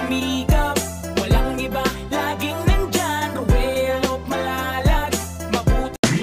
sumikap. Walang iba, laging nandyan. Ruelo, malalag, mabuti.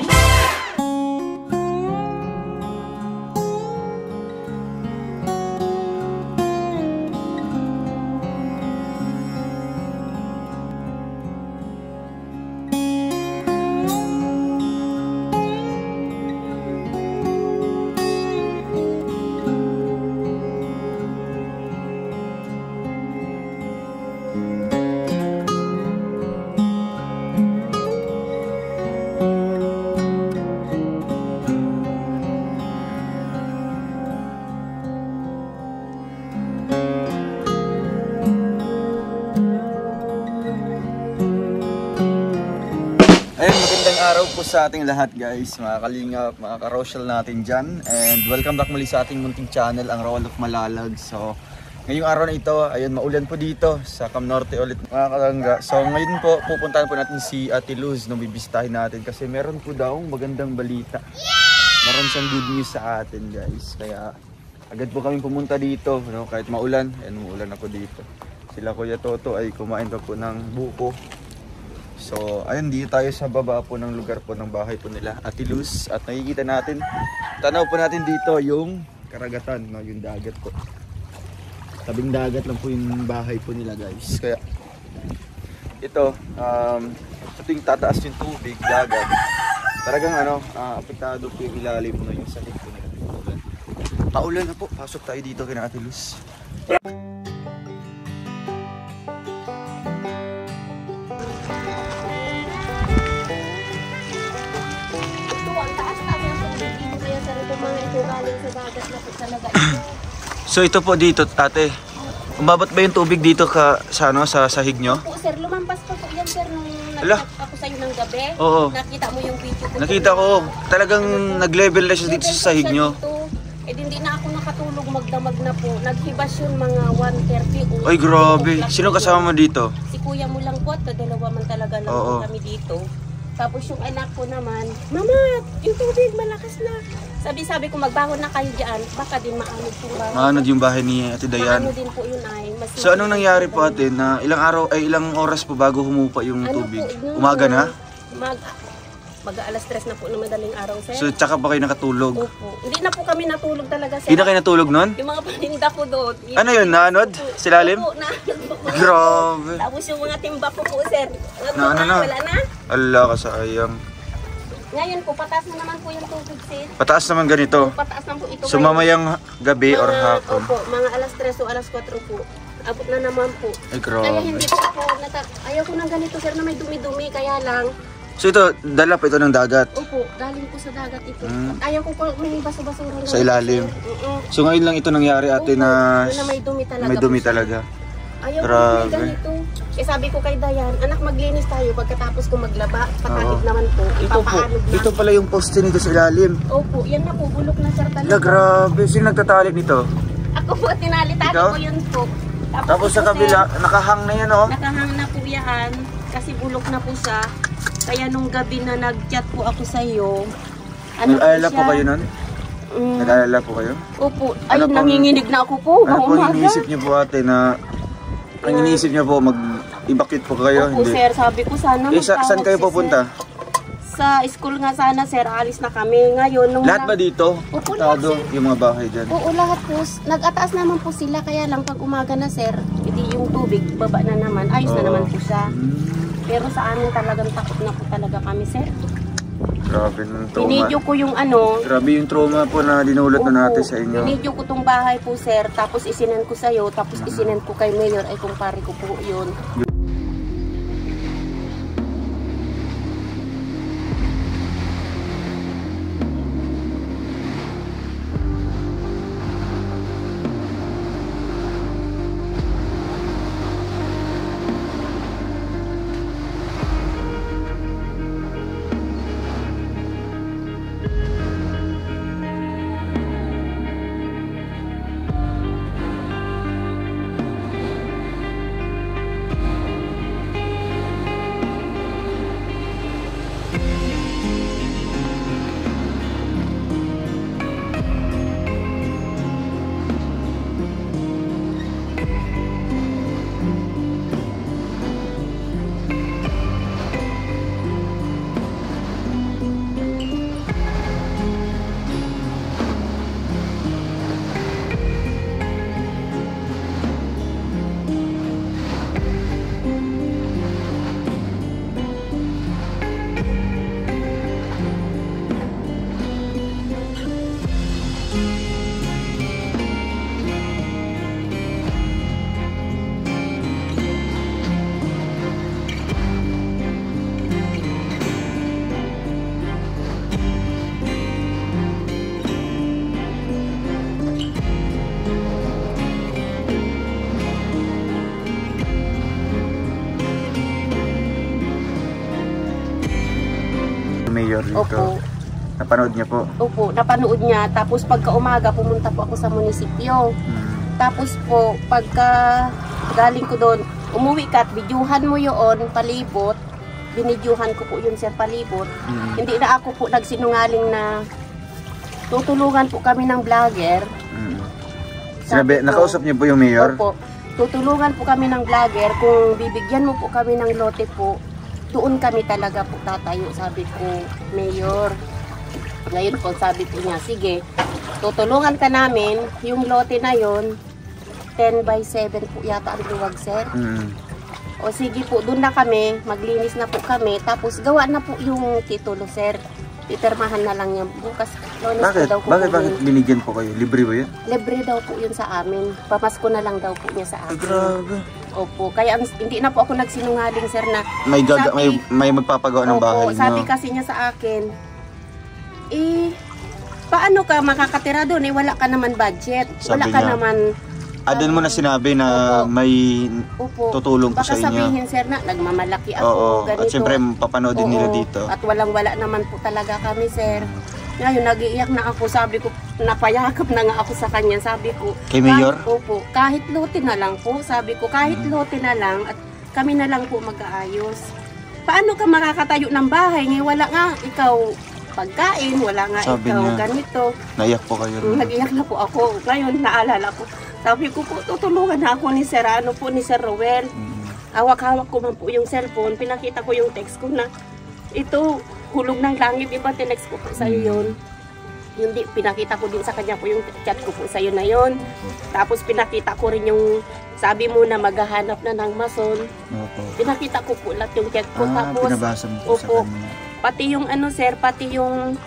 Ayun, magandang araw po sa ating lahat guys, mga kalingap, mga karosyal natin dyan. And welcome back muli sa ating munting channel, ang Roald of Malalag. So, ngayong araw na ito, ayun, maulan po dito sa Cam Norte ulit mga kalangga. So, ngayon po, pupuntahan po natin si Ate Luz nung bibisitahin natin kasi meron po daw magandang balita. Meron siyang good news sa atin guys. Kaya, agad po kami pumunta dito, no? Kahit maulan, ayun, maulan ako dito. Sila Kuya Toto ay kumain pa po ng buko. So, ayun, dito tayo sa baba po ng lugar po ng bahay po nila, Ate Luz. At nakikita natin, tanaw po natin dito yung karagatan, no? Yung dagat po. Tabing dagat lang po yung bahay po nila guys. Kaya, ito, sa tuwing tataas yung tubig, dagat, talagang apektado po yung ilalim, no? Yung salig po nila. Paulan na po, pasok tayo dito kina Ate Luz. So ito po dito, ate. Umabot ba yung tubig dito sa sahig nyo? Opo, sir, lumampas pa po yan, sir, nung nag-chat ako sa'yo ng gabi. Oo. Nakita mo yung video ko. Nakita ko, talagang nag-level na siya dito sa sahig nyo. Eh, hindi na ako nakatulog, magdamag na po. Naghibas yun mga 1:30. Ay, grabe. Sino kasama mo dito? Si kuya mo lang po at dalawa man talaga lang kami dito. Tapos yung anak ko naman, Mama, yung tubig malakas na. Sabi ko, magbangon na kayo dyan. Baka din maanod yung bahay. Maanod yung bahay ni Ate Dayan. Maanod din po yun ay. So anong nangyari po ate na ilang oras po bago humupa yung tubig? Umaga na? Mag-alas 3 na po ng madaling araw, sir. So tsaka pa kayo nakatulog? Opo. Hindi na po kami natulog talaga, sir. Hindi na kayo natulog nun? Yung mga paninda ko doon. Ano yun? Naanod? Silalim? Opo, naanod po. Grabe. Tapos yung mga timba po po, sir. Ano na? Wala na. Allah ka sayang. Ngayon po, pataas na naman po yung tubig, sir. Pataas naman ganito? Pataas na po ito. So mamayang gabi or hapon? Opo, mga alas 3 o alas 4 po. Abot na naman po. Ay, grabe. Kaya hindi po ako, ayaw ko ng ganito, sir, na may dumi-dumi, kaya lang. So ito, dala pa ito ng dagat? Opo, galing po sa dagat ito. Ayaw ko po may baso-basura. Sa ilalim? So ngayon lang ito nangyari ate na may dumi talaga. May dumi talaga. Ayaw ko may ganito. Eh sabi ko kay Dayan, anak maglinis tayo pagkatapos ko maglaba. Patahid naman po. Ito pala yung poste nito sa ilalim. Opo, yan na po. Bulok na sir talaga. Grabe, sino nagtatali nito? Ako po, tinali-tali ko yun po. Tapos sa kabila, nakahang na yan oh. Nakahang na po yan. Kasi bulok na po siya. Kaya nung gabi na nag-chat po ako sa iyo, nag-alala po kayo nun? Nag-alala po kayo? Opo. Ay, nanginginig na ako po. Ano po iniisip niyo po ate na ang iniisip niyo po mag-evacuate po kayo? Opo, hindi? Sir, sabi ko sana saan kayo pupunta? Sa school nga sana, sir, alis na kami. Ngayon, nung lahat ba dito? Opo, lahat, sir. Yung mga bahay dyan? Oo, lahat po. Nag-ataas naman po sila, kaya lang pag umaga na, sir, hindi yung tubig, baba na naman. Ayos na naman po siya. Pero sa amin talagang takot na po talaga kami, sir. Grabe ng trauma. Binidyo ko yung Grabe yung trauma po na dinulot na natin sa inyo. Binidyo ko tong bahay po, sir. Tapos isinend ko sa'yo. Tapos isinend ko kay Mayor. Ay, kumpare ko po yun. mayor dito. Opo. Napanood niya po. Opo, napanood niya. Tapos pagka umaga, pumunta po ako sa munisipyo. Tapos po, pagka galing ko doon, umuwi ka at bidyuhan mo yun, palibot. Binidyuhan ko po yun, sir, palibot. Hindi na ako po nagsinungaling na tutulungan po kami ng vlogger. Sinabi, nakausap niyo po yung mayor? Opo, tutulungan po kami ng vlogger. Kung bibigyan mo po kami ng lote po, doon kami talaga po tatayo, sabi ko, mayor. Ngayon po, sabi po niya, sige, tutulungan ka namin, yung lote na yon 10 by 7 po yata ang luwag, sir. O sige po, doon na kami, maglinis na po kami, tapos gawa na po yung titulo, sir. Pipirmahan na lang niya bukas. Bakit? Bakit binigyan po kayo? Libre ba yun? Libre daw po yun sa amin. Pamasko na lang daw po niya sa amin. Grabe. Opo, kaya hindi na po ako nagsinungaling, sir, na may magpapagawa ng bahay niyo. Sabi kasi niya sa akin, paano ka makakatira doon? Wala ka naman budget. Sabi wala ka niya, naman. doon mo na sinabi na may tutulong po sa inyo. Baka sabihin, sir, na nagmamalaki ako, Oo, ganito. at syempre papanoodin nila dito. At walang-wala naman po talaga kami, sir. Ngayon, nag-iiyak na ako. Sabi ko, napayakap na nga ako sa kanya. Sabi ko, kay Mayor? Opo, kahit lote na lang po. Sabi ko, kahit lote na lang at kami na lang po mag-aayos. Paano ka makakatayo ng bahay? Ngayon, wala nga ikaw pagkain, wala nga sabi ikaw niya, ganito. Naiyak po kayo. Nag-iyak na po ako. Ngayon, naalala ko. Sabi ko po, tutulungan na ako ni Sir, ni Sir Rowel. Hawak-hawak ko man po yung cellphone. Pinakita ko yung text ko na, ito, hulog ng langit. Iba, tinext ko po sa'yo yun. Hindi, pinakita ko din sa kanya po yung chat ko po sa'yo na yun. Tapos pinakita ko rin yung, sabi mo na maghahanap na ng mason. Pinakita ko po lahat yung chat ko. Tapos, pinabasa mo po sa kanya. Pati yung sir, pati yung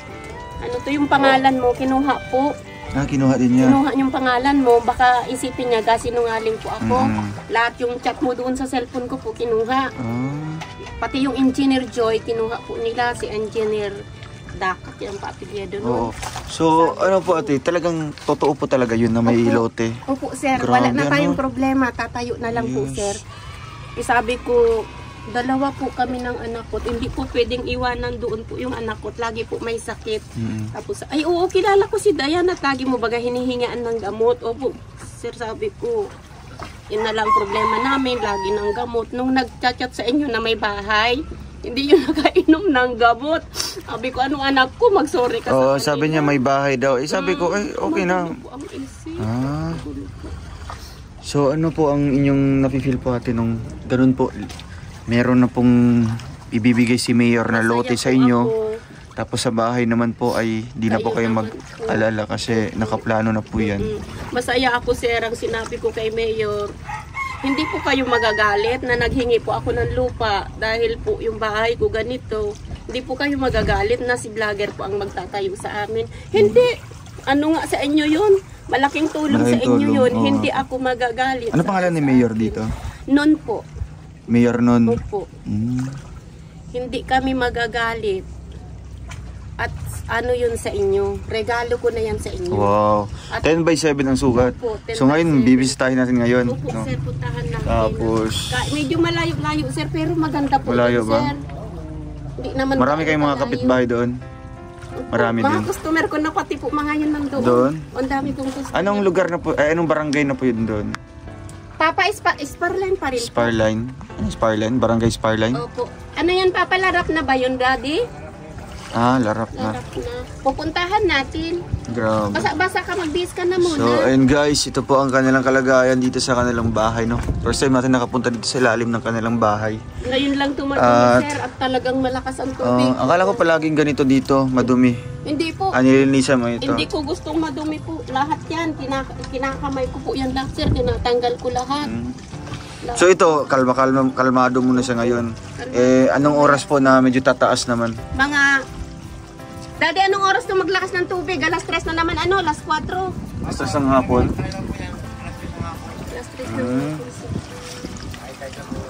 yung pangalan mo, kinuha po. Kinuha din niya. Kinuha yung pangalan mo, baka isipin niya, sinungaling po ako. Lahat yung chat mo doon sa cellphone ko po, kinuha. Pati yung Engineer Joy, kinuha po nila, si Engineer Dakat, yung papilya doon. Oo. So, ano po ate, talagang totoo po talaga yun na may lote. Opo, sir, Grabe, wala na tayong problema, tatayo na lang po, sir. Sabi ko, dalawa po kami ng anak ko. Hindi po pwedeng iwanan doon po yung anak ko. Lagi po may sakit. Tapos, ay oo, kilala ko si Diana. Lagi mo baga hinihingaan ng gamot. Opo, sir, sabi ko, yun na lang problema namin. Lagi ng gamot. Nung nag-chat sa inyo na may bahay, hindi yun nakainom ng gamot. Sabi ko, anong anak ko? Mag-sorry ka sa sabi niya may bahay daw. Sabi ko, okay na. Ang isip. So, ano po ang inyong nafe-feel po ate nung ganun po? Meron na pong ibibigay si Mayor na lote sa inyo. Tapos sa bahay naman po ay di na po kayo mag-alala kasi nakaplano na po yan. Masaya ako, sir, ang sinabi ko kay Mayor. Hindi po kayo magagalit na naghingi po ako ng lupa dahil po yung bahay ko ganito. Hindi po kayo magagalit na si vlogger po ang magtatayo sa amin. Hindi. Ano nga sa inyo yun? Malaking tulong sa inyo yun. Hindi ako magagalit. Ano pangalan ni Mayor dito? Non po. Mayor Non. Opo. Hindi kami magagalit. At ano yun sa inyo? Regalo ko na yan sa inyo. Wow. At 10 by 7 ang sugat. Opo, 10 So ngayon, bibisitahin natin ngayon. Opo, No? sir, puntahan natin. Tapos, Medyo malayo-layo, sir, pero maganda po. Malayo yun, ba? sir. Hindi naman marami kayong mga malayo. kapitbahay doon. Marami mga din. customer ko na pati po mga yun nandoon. Doon? Ang dami kong customer. Anong lugar na po, anong barangay na po yun doon? Papa, Sparline pa rin. Sparline? Ano Sparline? Barangay Sparline? Opo. Ano yan, Papa? Larap na ba yun, Daddy? Larap na. Larap na. Pupuntahan natin. Grabe. Basa-basa ka, mag-bis ka na muna. So, ayun guys, ito po ang kanilang kalagayan dito sa kanilang bahay, no? First time natin nakapunta dito sa ilalim ng kanilang bahay. Ngayon lang tumatuli, sir, at talagang malakas ang tubig. Akala ko palaging ganito dito, madumi. Hindi po. Nilinisan mo ito. Hindi ko gustong madumi po. Lahat yan, kinakamay ko po yan lahat, sir. Tinatanggal ko lahat. So ito, kalmado muna siya ngayon. Anong oras po na medyo tataas naman? Daddy, anong oras na maglakas ng tubig? Alas 3 na naman, alas 4. Basta sang hapon. Alas 3 na naman.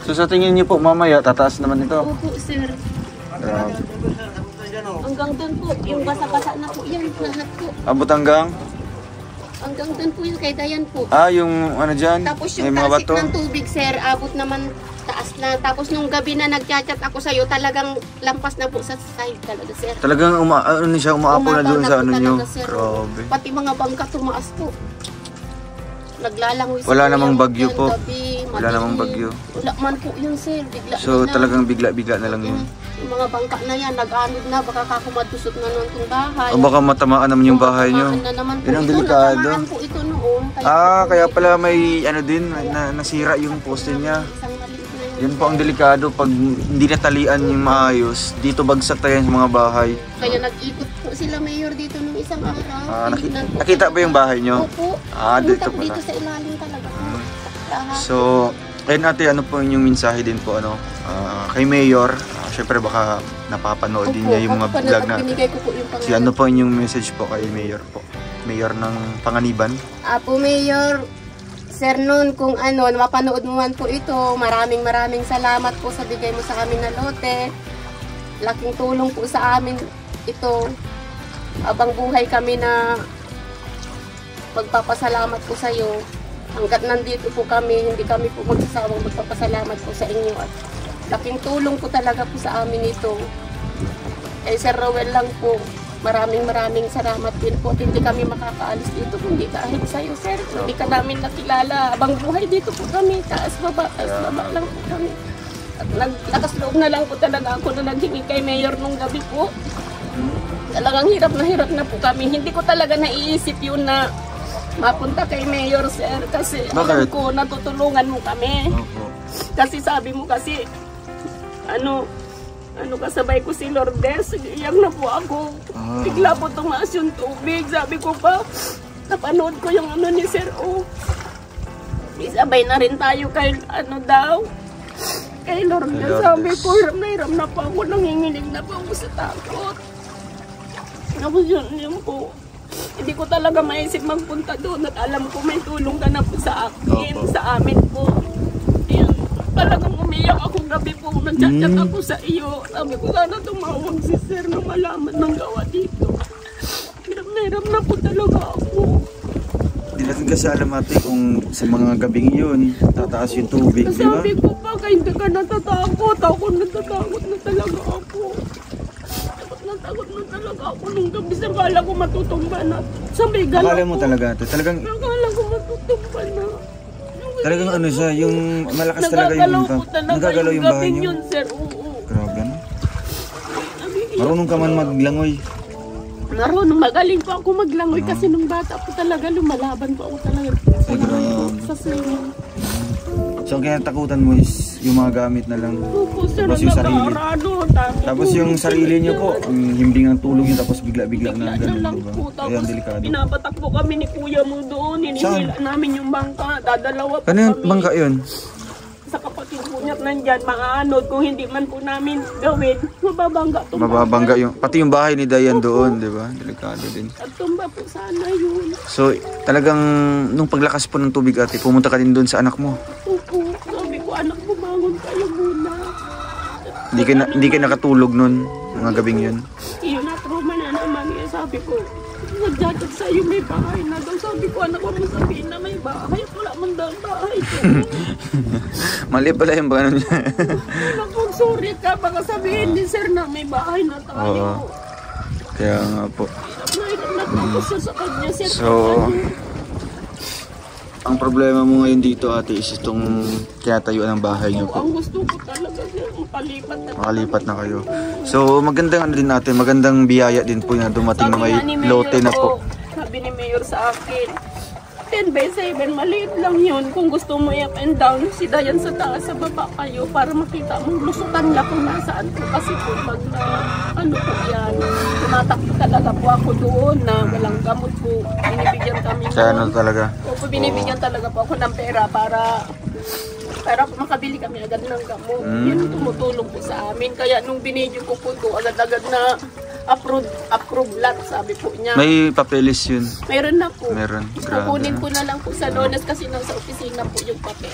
So sa tingin niyo po, mamaya tataas naman ito? Opo, sir. Hanggang doon po, yung basa-basa na po yan, lahat po. Abot hanggang? Hanggang doon po yung kay Dayan po. Yung ano dyan? Tapos may yung mga talsik bato? ng tubig, sir, abot naman taas na. Tapos nung gabi na nagchat-chat ako sa'yo, talagang lampas na po sa side talaga, sir. Talagang umaapo na doon sa ano nyo. Grabe. Pati mga bangka tumaas po. Naglalangoy Wala namang bagyo po. Gabi, Wala namang bagyo. Wala man po yun, sir. Bigla So na. talagang bigla-bigla na lang yun. Yung mga bangka na yan, nag-anod na, baka kakumadusot na nun itong bahay. O baka matamaan naman yung bahay nyo. Tamaan na naman po Yun ang ito, delikado. natamaan po ito noon. Kaya pala may ano din, nasira yung poste niya. Isang maliit na yun. Yun po ang delikado pag hindi natalian yung maayos. Dito bagsak tayo sa mga bahay. Kaya nag-ikot po sila mayor dito nung isang araw. Nakita ba yung bahay nyo? Opo. Dito pala. Dito sa ilalim talaga. Lahat. So, ayun ate, ano po yung mensahe din po kay Mayor? Syempre baka napapanood din niya yung mga vlog natin. Binigay ko po yung Si ano po yung message po kay Mayor po? Mayor ng Panganiban? Apo Mayor, Sir Nun, kung ano, mapanood mo man po ito, maraming salamat po sa bigay mo sa amin na lote. Laking tulong po sa amin ito. Habang buhay kami na magpapasalamat po sa iyo. Hanggat nandito po kami, hindi kami po magsasawang magpapasalamat po sa inyo. At laking tulong po talaga po sa amin ito. Sir Rowel lang po, maraming salamat din po. At hindi kami makakaalis dito kung hindi dahil sa iyo, sir. Hindi ka namin nakilala. Habang buhay dito po kami, taas baba lang po kami. At naglakas loob na lang po talaga ako na naghingi kay Mayor nung gabi po. Talagang hirap na po kami. Hindi ko talaga naiisip yun na mapunta kay Mayor, sir, kasi alam ko natutulungan mo kami. Kasi sabi mo kasi kasabay ko si Lourdes, iyak na po ako. Bigla po tumaas yung tubig. Sabi ko pa, napanood ko yung ni Sir O. Isabay na rin tayo kay kay Lourdes. Sabi ko, hiram na po ako, nanginginig na po ako sa takot. Tapos yun po. Hindi ko talaga maisip magpunta doon at alam ko may tulong ka na po sa akin, sa amin po. Yun, talagang umiyak ako gabi po, nag-chat ako sa iyo. Sabi ko sana tumawag si sir na malaman ng gawa dito. Hirap na po talaga ako. Hindi natin kasi alam ate kung sa mga gabing yun, tataas yung tubig, di ba? Sabi ko pa, kaya hindi ka natatakot. Ako natatakot na talaga ako. Takot na talaga ako nung gabi. Akala ko matutumba na. Sabi, galaw Akala mo talaga ito? Talagang... Akala ko matutumba na. Talagang ano siya, yung malakas talaga yung... Nagagalaw yung bahay niyo? Yun, sir. Oo. Grabe na. Marunong ka man maglangoy. Marunong, magaling po ako maglangoy kasi nung bata po talaga lumalaban po ako talaga sa swimming. So, ang kinatakutan mo is yung mga gamit na lang. Opo, sir, tapos yung sarili. Tapos yung sarili niyo po, ang himbing ang tulog niyo tapos bigla-bigla na ganun, diba? Kaya ang delikado. Pinapatakbo kami ni kuya mo doon, hinihila namin yung bangka, dadalawa po kami. Ano yung bangka yun? Sa kapatid po niya't nandyan, maaanod, kung hindi man po namin gawin, mababangga. Mababangga yung, pati yung bahay ni Dayan doon, di ba? Delikado din. At tumba po sana yun. So, talagang nung paglakas po ng tubig ate, pumunta ka din doon sa anak mo? Opo, sabi ko, anak mo, bangon kayo muna. Hindi ka nakatulog nun, mga gabing yun? Iyon na, trauma na naman. Sabi ko, nagjagat sa'yo, may bahay na daw. Sabi ko, anak ko mo sabihin na may bahay. Wala man daw bahay ko. Mali pala yung ba niya? Anak ko, sorry ka. Baka sabihin ni sir na may bahay na tayo. Kaya nga po. Hirap na po siya sa kanya, sir. So, ang problema mo ngayon dito ate is itong tinatayo ng bahay niyo po. Ang gusto ko talaga, sir, makalipat na kayo. So, magandang ano din natin, magandang biyaya din po na dumating na may lote na po. Sabi ni Mayor sa akin, 10/7, maliit lang yun. Kung gusto mo up and down, si Dayan sa taas, sa baba kayo para makita mong lusutan lang kung nasaan po. Kasi po, pag po yan, tumatakbo talaga po ako doon na walang gamot po. Binibigyan kami Kaya ano talaga? Opo, binibigyan talaga po ako ng pera para makabili kami agad ng gamot. Yan ang tumutulong po sa amin. Kaya nung binidyo ko po ito, agad-agad na approve lot, sabi po niya. May papeles yun? Meron na po. Meron, grabe. Kukunin ko na lang po sa Lones kasi nasa opisina po yung papel.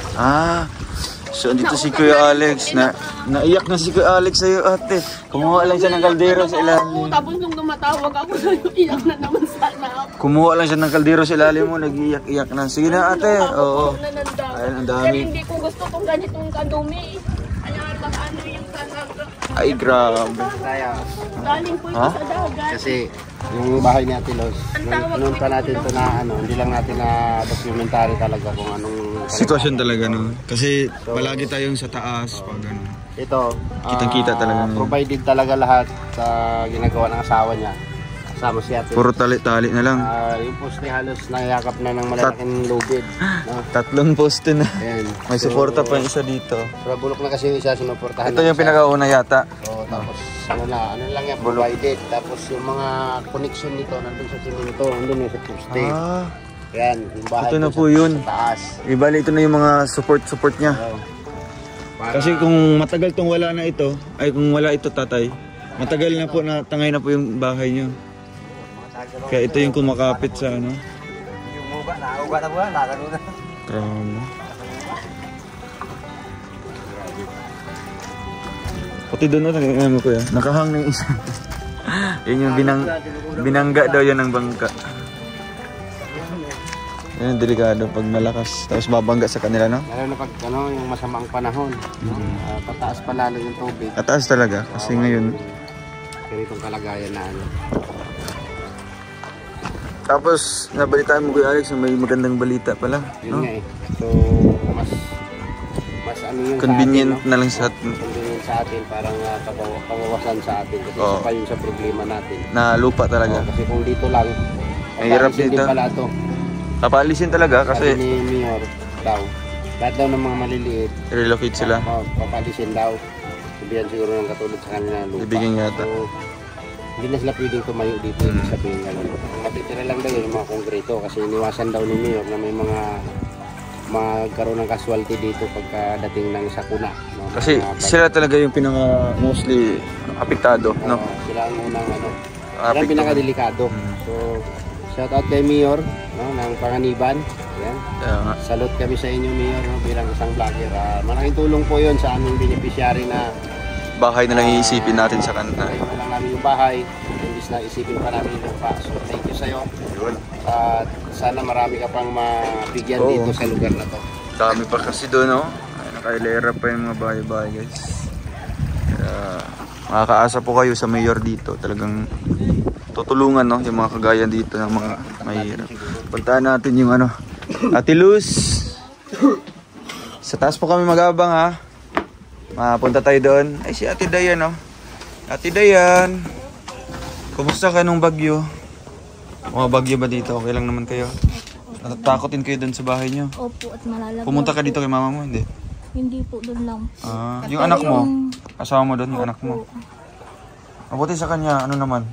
So dito si Kuya Alex, naiyak na si Kuya Alex sa'yo ate. Kumuha lang siya ng kaldero sa ilalim. Tapos nung tumatawag ako sa'yo, iyak na naman sana ako. Kumuha lang siya ng kaldero sa ilalim mo, nag-iyak-iyak na. Sige na ate, oo. Ayan, ang Sir, dami. hindi ko gusto kung ganitong kadumi. Ayan, ano yung talaga. Ay, grabe. Kaya, Galing po ito Ha? sa dagat. kasi yung bahay ni Ate Los, Ang tawag nung ko natin ito, to na ano, hindi lang natin na documentary talaga kung anong Sitwasyon talaga, no? Kasi palagi tayong sa taas, pag ano. ito. Kitang-kita talaga ngayon. Provided talaga lahat sa ginagawa ng asawa niya. Kasama si Ate. Puro tali-tali na lang. Yung post ni halos nayakap na ng malalaking lubid. No? 3 poste na. Ayan. May suporta pa yung isa dito. Pero bulok na kasi yung isa, sinuportahan. Ito yung pinakauna yata. So, tapos ano lang yan, provided. Tapos yung mga connection nito, nandun sa simento, nandun yung sa poste. Ah, Yan, yung bahay ito na ko po sa- yun. Sa taas. ibali ito na yung mga support niya. So, para- Kasi kung matagal tong wala na ito, ay kung wala ito tatay, matagal na po na tangay na po yung bahay niyo. Kaya ito yung kumakapit sa ano. yung muba, nakauga na ba? Nakano na. Grabe. Pati doon na ano ko yan. Nakahang na yung isa. Yun yung binangga daw yan ng bangka. Yan yung delikado pag malakas. Tapos babangga sa kanila, no? Lalo na pag ano, yung masamang panahon. No? Pataas pa lalo yung tubig. Ataas talaga. Kasi ngayon. Ganitong kalagayan na ano. Tapos nabalitaan mo Kuya Alex na may magandang balita pala. Yun No? nga eh. So, mas ano yun Convenient sa atin, no? na lang sa Convenient sa atin, parang pabawasan sa atin. Kasi Oo. isa pa yun sa problema natin. na lupa talaga. Kasi kung dito lang, Mahirap papaalisin dito. din pala ito. Papaalisin talaga Sabi kasi ni Mayor daw, lahat daw ng mga maliliit, relocate sila. papalisin daw. Sabihan siguro ng katulad sa kanila ng lupa. Ibigin yata. So, hindi na sila pwedeng tumayo dito. Ibig sabihin nga lang. Ang matitira lang daw yun, yung mga konkreto. Kasi iniwasan daw ni Mayor na may mga magkaroon ng casualty dito pagkadating ng sakuna. No? Kasi sila talaga yung pinaka mostly apektado, no? Sila ang unang ano, sila ang Apekto. pinakadelikado. So, shout out kay Mayor, no, ng Panganiban. Yan. Kaya nga. Salute kami sa inyo, Mayor, no, bilang isang vlogger. Malaking tulong po yun sa aming beneficiary na Bahay na lang iisipin natin sa kanta. ayun na lang namin yung bahay. Imbis na isipin pa namin yung lupa. So, thank you sa'yo. Yun. At sana marami ka pang mabigyan Oo. dito sa lugar na to. Dami pa kasi doon, no? Ay, nakailera pa yung mga bahay-bahay, guys. Kaya, makakaasa po kayo sa mayor dito. Talagang tutulungan, no? Yung mga kagaya dito ng mga mahirap. Puntahan natin yung ano. Ate Luz. Sa taas po kami magabang, ha? Mapunta tayo doon. Ay, si Ate Dayan, no? Ate Dayan. Kumusta ka nung bagyo? Mga bagyo ba dito? Okay lang naman kayo? Natatakotin kayo doon sa bahay nyo? Opo, at malalagyan. Pumunta ka dito kay mama mo, hindi? Hindi po, doon lang. Yung anak mo, asawa mo doon, yung anak mo. Mabuti sa kanya, ano naman,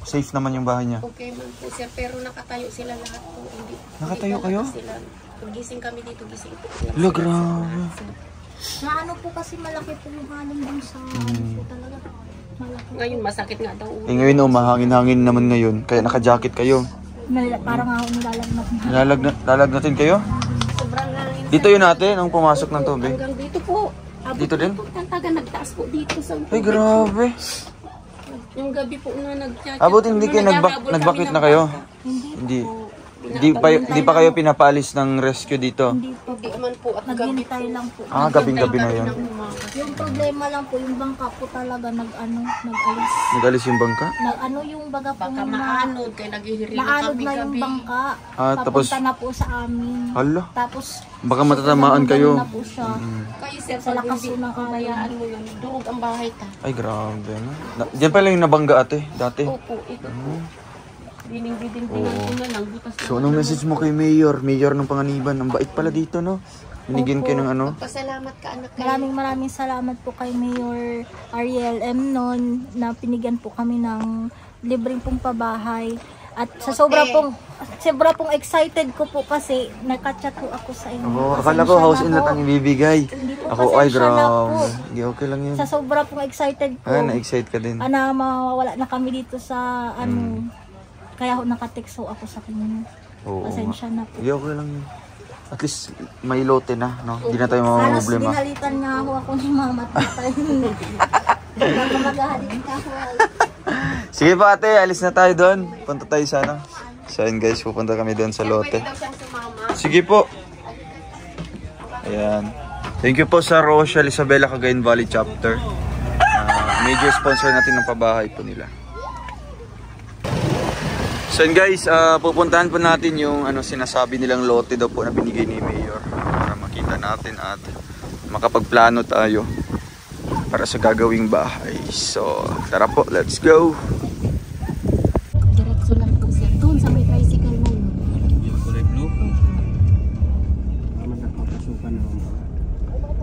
safe naman yung bahay niya. Okay man po sir, pero nakatayo sila lahat po. Hindi, Nakatayo hindi kayo? talaga Sila. Pag gising kami dito, gising po sila. Hala, grabe. Maano po kasi malaki po yung halong dun sa ano po talaga. Malaki. Ngayon masakit nga daw ulo. Eh ngayon, oh, mahangin-hangin naman ngayon, kaya naka-jacket kayo. Parang ako nilalagnat na. Lalagnatin kayo? Sobrang hangin. Dito yun ate, nung pumasok ng tubig. Hanggang dito po. Abot Dito din? Po, taga nagtaas po dito sa Ay, grabe. Yung gabi po na nag-chat. Abot, hindi kayo nagbakit na kayo? Hindi. Di pa kayo pinapalis ng rescue dito? Hindi po. Hindi naman po at gabi po. Naghintay lang po. Gabing-gabi na yun. Yung problema lang po, yung bangka po talaga nag-alis. Nag-alis yung bangka? Yung baga po Baka maanod kayo naghihirili naanod na yung gabi-gabi. bangka. Tapos, Papunta na po sa amin. hala, Tapos, baka matatamaan kayo. na po siya. Kayo sir, Sa pag lakas hindi po ng kabayaan mo yun, durog ang bahay ta. Ay, grabe. No? Diyan pala yung nabangga ate, dati. Opo, ito po. Bining-bidin ko na lang, butas na. So, anong message mo kay Mayor? Mayor ng Panganiban. Ang bait pala dito, no? Binigyan kayo ng ano? Pasalamat ka anak kayo. Maraming salamat po kay Mayor Ariel M. noon na pinigyan po kami ng libreng pong pabahay. At sa sobra pong excited ko po kasi nagka-chat po ako sa inyo. Oo, akala ko house in lot ang ibibigay. Hindi po, Ako, ay, pasensya na po. grabe. Hindi, okay lang yun. Sa sobra pong excited po. Na-excite ka din. Na mawawala na kami dito sa kaya ako nakatext ako sa kanya. Oo. Pasensya na po. Hindi, okay lang yun. At least, may lote na, no? Hindi na tayo Halos problema. dinalitan nga ako ni mama at tatay. Baka maghahalik ka ako. Sige pa ate, alis na tayo doon. Punta tayo sana. So yun guys, pupunta kami doon sa lote. Daw siyang sumama. Sige po. Ayan. Thank you po sa Rochelle Isabela Cagayan Valley Chapter. Major sponsor natin ng pabahay po nila. So yun guys, pupuntahan po natin yung sinasabi nilang lote daw po na binigay ni Mayor para makita natin at makapagplano tayo para sa gagawing bahay. So tara po, let's go! Diretso lang po sir. Doon sa may tricycle na yun. Yung kulay blue?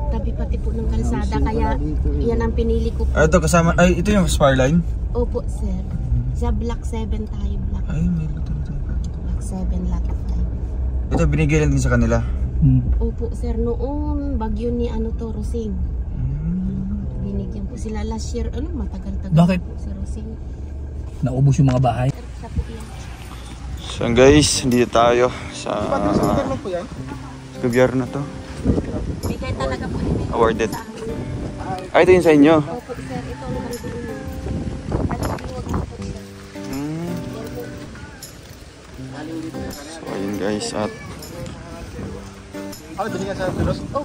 Tabi pati po ng kalsada. Kaya yan ang pinili ko po. Ito kasama, ito yung Sparline? Opo sir. Sa block 7 tayo. Ay, may luto ito. Block 7, lot 5. Ito binigay lang din sa kanila? Opo sir. Noong bagyo ni Rosing. Binigyan po sila last year. Matagal-tagal. Bakit? Po si Rosing. Naubos yung mga bahay. Siya po yan. So guys, dito tayo sa gobyerno to. Bigay talaga po ni Mayor Awarded. sa amin. Ito yung sa inyo? Opo sir. Ito ang nakalagay niyo. Alam niyo po sir. So ayun guys, at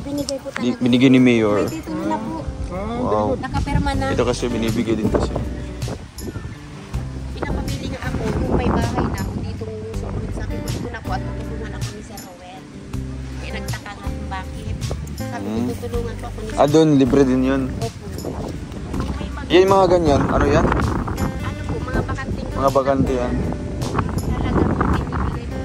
Binigay po talaga. binigay ni Mayor. May titulo na po. Wow. Nakaperma na. Ito kasi binibigay din kasi. Pinapamili nga ako kung may bahay na ako ditong sumunod sa akin. Gusto na po at tutulungan ako ni Sir Rowell. Kaya nagtaka nga kung bakit. Sabi ko tutulungan po ako ni Sir. Doon, libre din yun. Opo. Yan yung mga ganyan. Ano yan? Ano po, mga bakanting. Mga bakante yan. Talagang pinibigay po niya.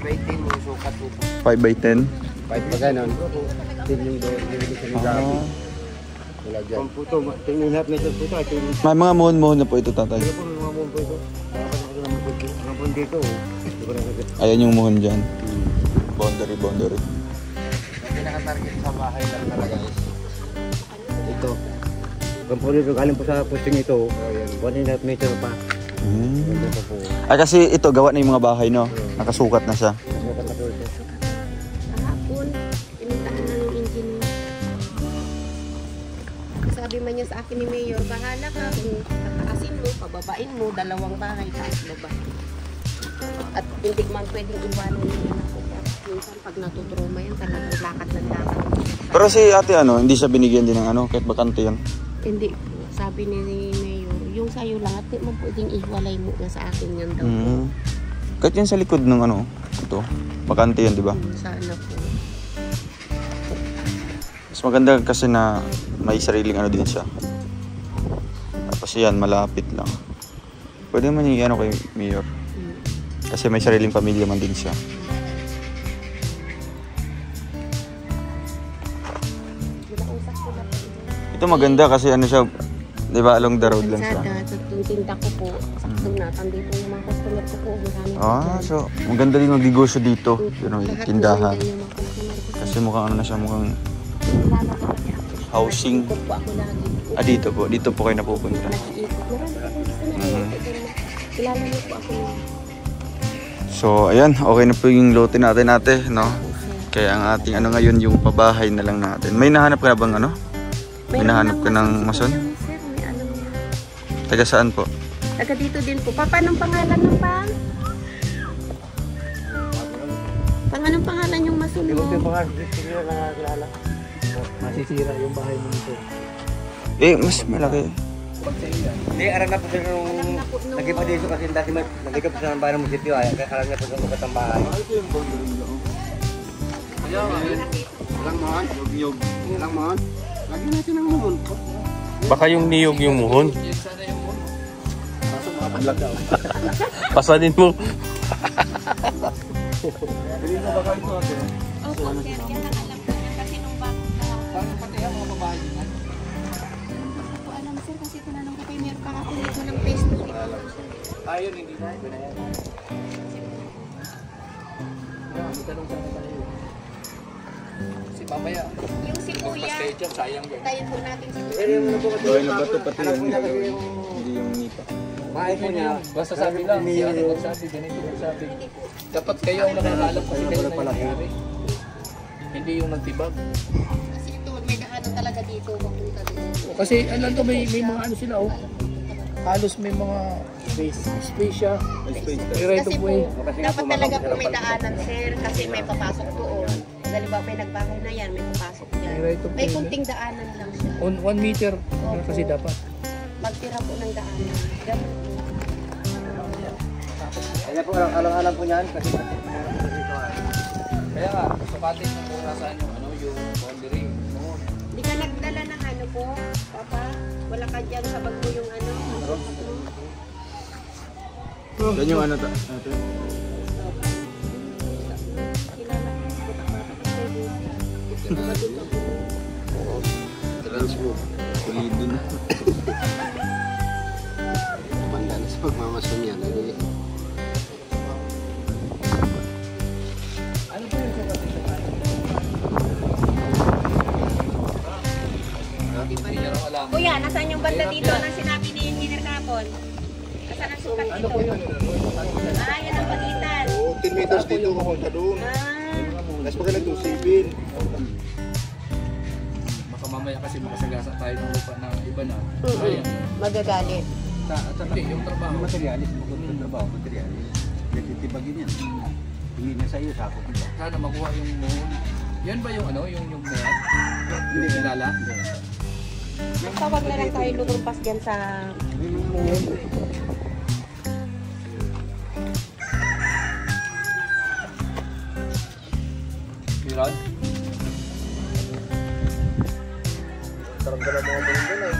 By 10 yung sukat po. 5x10. 5 pa ganon. 10 yung doon. Wala dyan. Puto, tingin lahat nito puto. May mga mohon-mohon na po ito, tatay. Ayan yung mohon dyan. Boundary. Pinaka-target sa bahay lang talaga is ito. Kampuni ko galing po sa posting ito. 1.5 meter pa. Ganda pa po. Kasi ito, gawa na yung mga bahay, no? Nakasukat na siya. Kahapon, pinuntahan na ng engineer. Sabi man niya sa akin ni Mayor, bahala ka kung tataasin mo, pababain mo, 2 bahay, taas baba. At hindi man pwedeng iwanan niya ako. Minsan pag natutroma yan, talagang lakad ng lakad. Pero si ate, hindi siya binigyan din ng kahit bakante yan. Hindi po. Sabi ni Mayor, yung sa'yo lang, at di mo pwedeng iwalay mo na sa akin yan daw. Kahit yan sa likod ng ito, bakante yan, di ba? Sana po. Mas maganda kasi na may sariling din siya. Tapos yan, malapit lang. Pwede naman yung kay Mayor. Kasi may sariling pamilya man din siya. Ito maganda kasi siya, di ba, along the road lang siya. Sa tinda ko po, saktong natandito yung mga customer ko po. So maganda din magnegosyo dito. Yung tindahan. Yung mga customer ko. Kasi mukhang siya, mukhang housing. Ikot po ako lagi. Dito po kayo napupunta. Nag-iikot. Marami po kilala niyo po ako. So ayan, okay na po yung lote natin no? Kaya ang ating ngayon yung pabahay na lang natin. May nahanap ka na bang May nahanap ka ng mason? Sir, may alam niya. Taga saan po? Taga dito din po. Papa, anong pangalan ng pan? Anong pangalan yung mason mo? Masisira yung bahay mo nito. Mas malaki. Hindi, aram na po sa nung nag-ipadisyo kasi dati nag-ikap sa ng bahay ng musityo. Aram na po sa sukat ng bahay. Walang mohon? Walang mohon? Lagi natin ang mohon. Baka yung niyog yung muhon. Pasanin mo. Opo, sir. Yan ang alam ko niya kasi nung bago Pati ang mga babae din. Hindi ko alam, sir, kasi tinanong ko kay Mayor kahapon dito ng face to face. Ayun, hindi na. Si Papaya. Yung si Kuya, Sayang yun. tayo po natin si Kuya. Pero yung ano po kasi Okay lang ba ito pati hindi yung nipa? bahay po niya. Basta sabi lang, si ano magsabi, ganito magsabi. Dapat kayo ang nakakalam kasi kayo na yung nangyari. Hindi yung nagtibag. Kasi ito, may daanan talaga dito, papunta doon. Kasi alam to may mga ano sila oh. Halos may mga space siya. May right Kasi of way. po, dapat talaga po may daanan, sir, kasi may papasok doon. Halimbawa may nagbahay na yan, may papasok yan. May right of May way. kunting daanan lang siya. On 1 meter kasi dapat. Magtira po ng daanan. Ganun po. Kaya po, alang-alang po niyan kasi Kaya nga, sukatin mo kung nasaan yung ano, yung boundary. Hindi ka nagdala ng ano po, Papa? Wala ka dyan sa bag mo yung ano? Yan yung ano to. Pulido na. tumanda na sa pagmamason yan. Kuya, nasaan yung banda dito na sinabi ni Engineer Kapon? Nasaan ang sukat dito? Ah, yan ang pagitan. Oo, 10 meters dito mapunta doon. Mas maganda itong civil. Baka mamaya kasi makasagasa tayo ng lupa na iba na. Magagalit. Hindi, yung trabaho. Materialis, maganda yung trabaho, materialis. Nagtitibagin yan. Hindi na sa iyo, sakot nito. Sana makuha yung moon. Yan ba yung ano, yung mayan? Hindi kilala? Tawag na lang tayo lumumpas dyan sa... Mirad? Sarap ka na mga mga doon eh.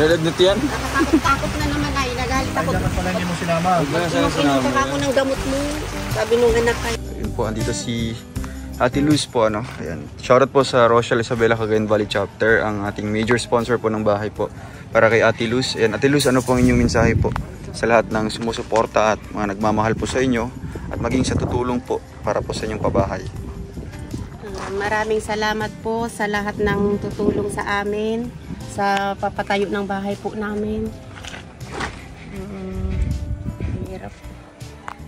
Lalagnat yan? Nakakatakot na naman ay. Nagalit ako. Dapat pala hindi mo sinama. Huwag na sana sinama. Kinuha ko ng gamot mo. Sabi nung anak kayo. Ayun po, andito si Ate Luz po, ano. Ayan. Shoutout po sa Rochelle Isabela Cagayan Valley Chapter, ang ating major sponsor po ng bahay po para kay Ate Luz. Ayan, Ate Luz, ano po ang inyong mensahe po sa lahat ng sumusuporta at mga nagmamahal po sa inyo at maging sa tutulong po para po sa inyong pabahay? Maraming salamat po sa lahat ng tutulong sa amin sa papatayo ng bahay po namin. Hirap.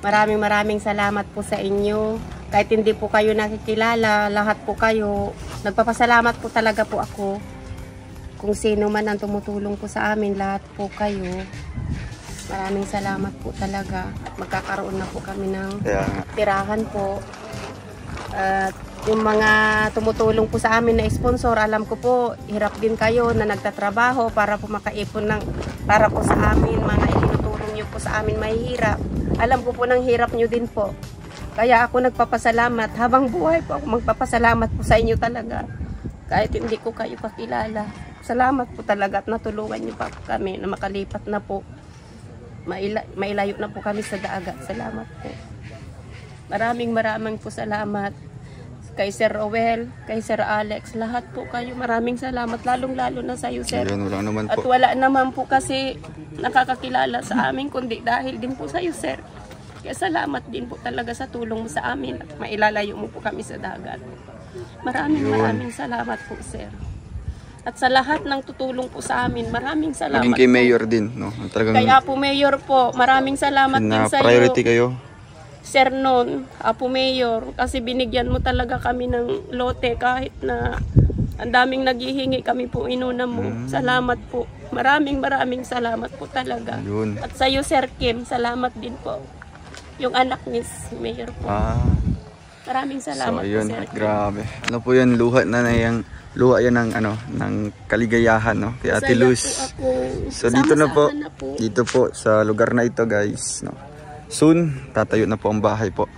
Maraming salamat po sa inyo. Kahit hindi po kayo nakikilala, lahat po kayo, nagpapasalamat po talaga po ako. Kung sino man ang tumutulong po sa amin, lahat po kayo. Maraming salamat po talaga. Magkakaroon na po kami ng tirahan po. At yung mga tumutulong po sa amin na sponsor, alam ko po, hirap din kayo na nagtatrabaho para po makaipon ng, para po sa amin, mga itinutulong nyo po sa amin mahihirap. Alam ko po ng hirap nyo din po. Kaya ako nagpapasalamat, habang buhay po ako magpapasalamat po sa inyo talaga. Kahit hindi ko kayo kakilala. Salamat po talaga at natulungan nyo pa kami na makalipat na po. Mailayo na po kami sa dagat. Salamat po. Maraming po salamat. Kay Sir Rowel, kay Sir Alex, lahat po kayo. Maraming salamat, lalong-lalo na sa iyo, Sir. Ayan, wala naman po. At wala naman po kasi nakakakilala sa amin, kundi dahil din po sa iyo, Sir. Kaya salamat din po talaga sa tulong mo sa amin at mailalayo mo po kami sa dagat. Maraming salamat po, Sir. At sa lahat ng tutulong po sa amin, maraming salamat. Maging kay Mayor din, no? Talagang kay Apo Mayor po, maraming salamat din sa iyo. priority kayo. Sir Non, Apo Mayor, kasi binigyan mo talaga kami ng lote kahit na ang daming naghihingi, kami po inuna mo. Salamat po. Maraming salamat po talaga. Yun. At sa iyo, Sir Kim, salamat din po. Yung anak ni Mayor po. Maraming salamat so, yun, po, Sir Kim. grabe. Ano po yan, luha yan ng ano, ng kaligayahan, no? Kay Ate Luz. So dito na po, dito po sa lugar na ito, guys, no. Soon, tatayo na po ang bahay po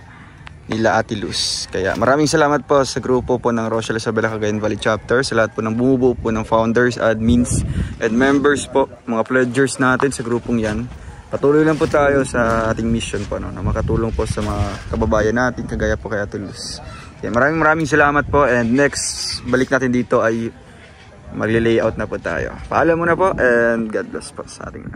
nila Ate Luz. Kaya maraming salamat po sa grupo po ng Rochelle Isabela Cagayan Valley Chapter, sa lahat po ng bumubuo po ng founders, admins, and members po, mga pledgers natin sa grupong yan. Patuloy lang po tayo sa ating mission po, no, na makatulong po sa mga kababayan natin, kagaya po kay Ate Luz. Kaya maraming salamat po, and next balik natin dito ay magli-layout na po tayo. Paalam muna po, and God bless po sa ating